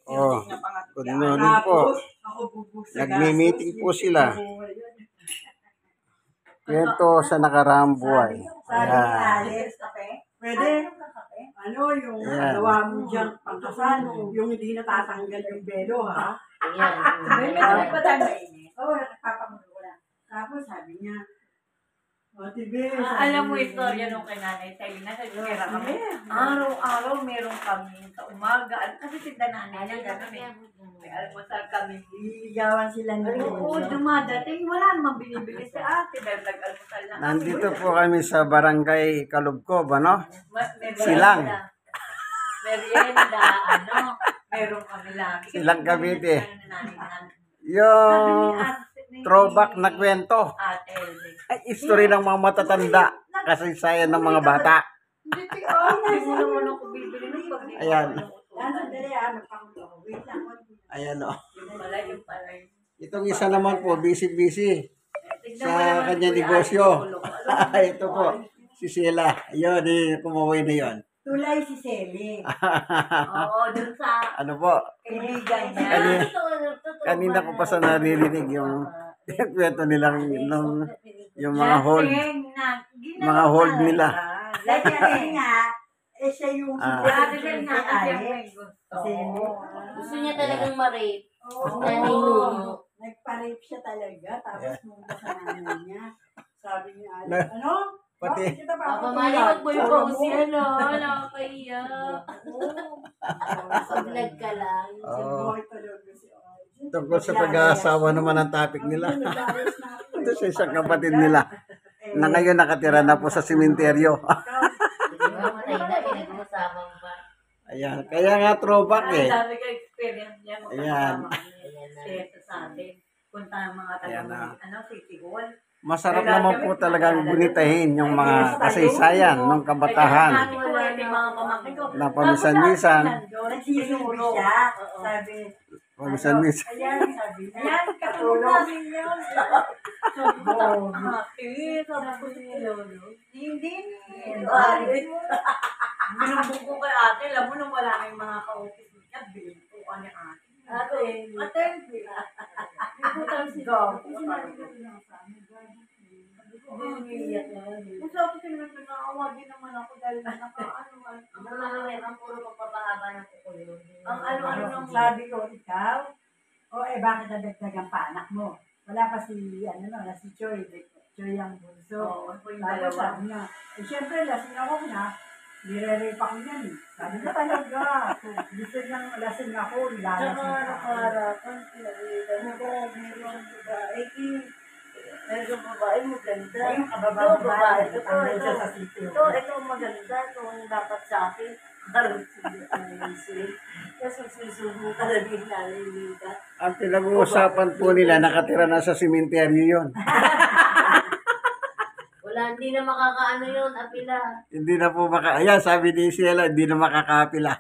Oh, good morning po. Nagmi-meeting po sila. Kwento sa nakaraang buhay. Ayan. Pwede? Ano yung gawa mo dyan pangkasal? Yung hindi natatanggal yung belo, ha? Ayan. May meron pa tayo mainit. Oo, nagpapamulo na. Tapos sabi niya, Ate Bes, Alam mo istorya nung kay Nanay Selena, nagpira kami. Araw-araw meron kami sa umaga. Kasi tinda nanay niya gano'n eh. May almusal kami. Liligawan sila ng Oo, dumadating. Wala namang binibili si ate dahil nag-almusal na kami. Nandito po kami sa barangay Kalubkob, ano? Merienda. Silang. Merienda, meron kami lagi. Silang Cavite. Yung throwback na kwento. Ate. Ay, history ng mga matatanda. Kasaysayan ng mga bata. Hindi mo naman ako bibili ng pag Ayan. Sandali, magpakulo. Wait lang. Ayan o. Yung pala. Itong isa naman po, busy-busy sa kanyang negosyo. Ito po, si Sheila. Ayun, kumuwi na yun. Tulay si Selly. Oo, dun sa Ano po? kaibigan niya. Kanina ko pa sa naririnig yung kwento nilang yung mga hold nila. Kasi nga, siya yung Dati din nga kasi ay. may gusto. Gusto niya talagang ma-rape. Oo. Nagpa-rape siya talaga. Tapos munta sa nanay niya. Sabi niya, ano? Pati- Bakit kita Pamali mag-bulpose yan, nakakaiya. Pag-vlog ka lang. Oo. Tungkol sa pag-aasawa naman ang topic nila. Ito sa isang kapatid nila na ngayon nakatira na po sa simenteryo. Matay na, pinag-usapan pa. Ayan, kaya nga throwback eh. Ang dami ka experience niya. Ayan. Ito sa atin. Punta ng mga Ayan na. City Hall. Masarap naman po talagang gunitahin yung mga kasaysayan ng kabatahan. Na pamisan-misan. Nagsisinuri siya. Sabi, Pamisan-misan. ayan, sabi niya. Ayan, katulong namin yun. Sabi ko, ate, sabi ko si Lolo. Hindi. Binumbong ko kay ate, alam mo nung wala kayong mga ka-office niya, bilhin ko ka ni ate. Ate, iputang si Gab. Kung sabi ko naman, naawa din naman ako dahil naka-ano. Ang puro pagpapahaba ng kukulo. Ang ano-ano ng Sabi ko, ikaw? Bakit nadagdagan pa anak mo? Wala pa si, si Choy. Choy ang bunso. Oo, ako yung Tapos dalawa. sabi niya, syempre, lasing ako na. Nire-rape ako niyan eh. Sabi ko talaga. Lasing ako, nilalasing ako. nakaharapan, pinag-iitan ko, mayroong babae, mayroong babae maganda. Yung kababa-babae, tanggal siya sa sitio. Ito maganda, ito ang dapat sa akin. Kasi susubo ka na din nalilita. Ang pinag-uusapan po nila, nakatira na sa simenteryo yun. Wala, hindi na makakaano yun, apila. Hindi na po ayan, sabi ni Sheila, hindi na makakapila.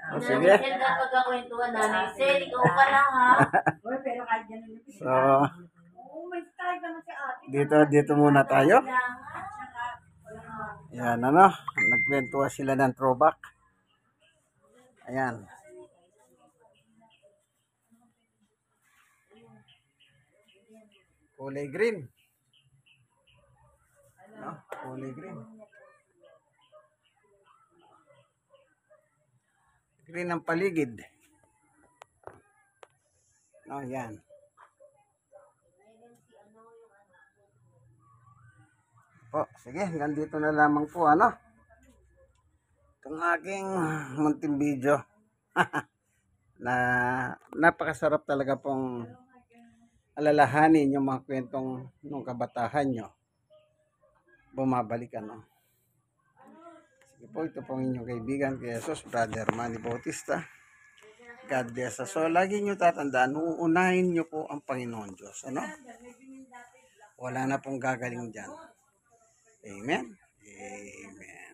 O sige. Nanay Sel, kapag kakwentuhan, Nanay Sel, ikaw pala ha. Pero kahit ganun yung So, May style naman si ate. dito muna tayo. Ayan, nagkwentuhan sila ng throwback. Ayan. Kulay green. Kulay green. Green ang paligid. Yan. Po, sige, hanggang dito na lamang po, itong aking munting video. Na napakasarap talaga pong alalahanin yung mga kwentong nung kabatahan nyo. Bumabalik, Sige po, ito pong inyong kaibigan, kay Jesus, Brother Manny Bautista. God bless us. So, lagi nyo tatandaan, uunahin nyo po ang Panginoon Diyos. Wala na pong gagaling dyan. Amen. Amen.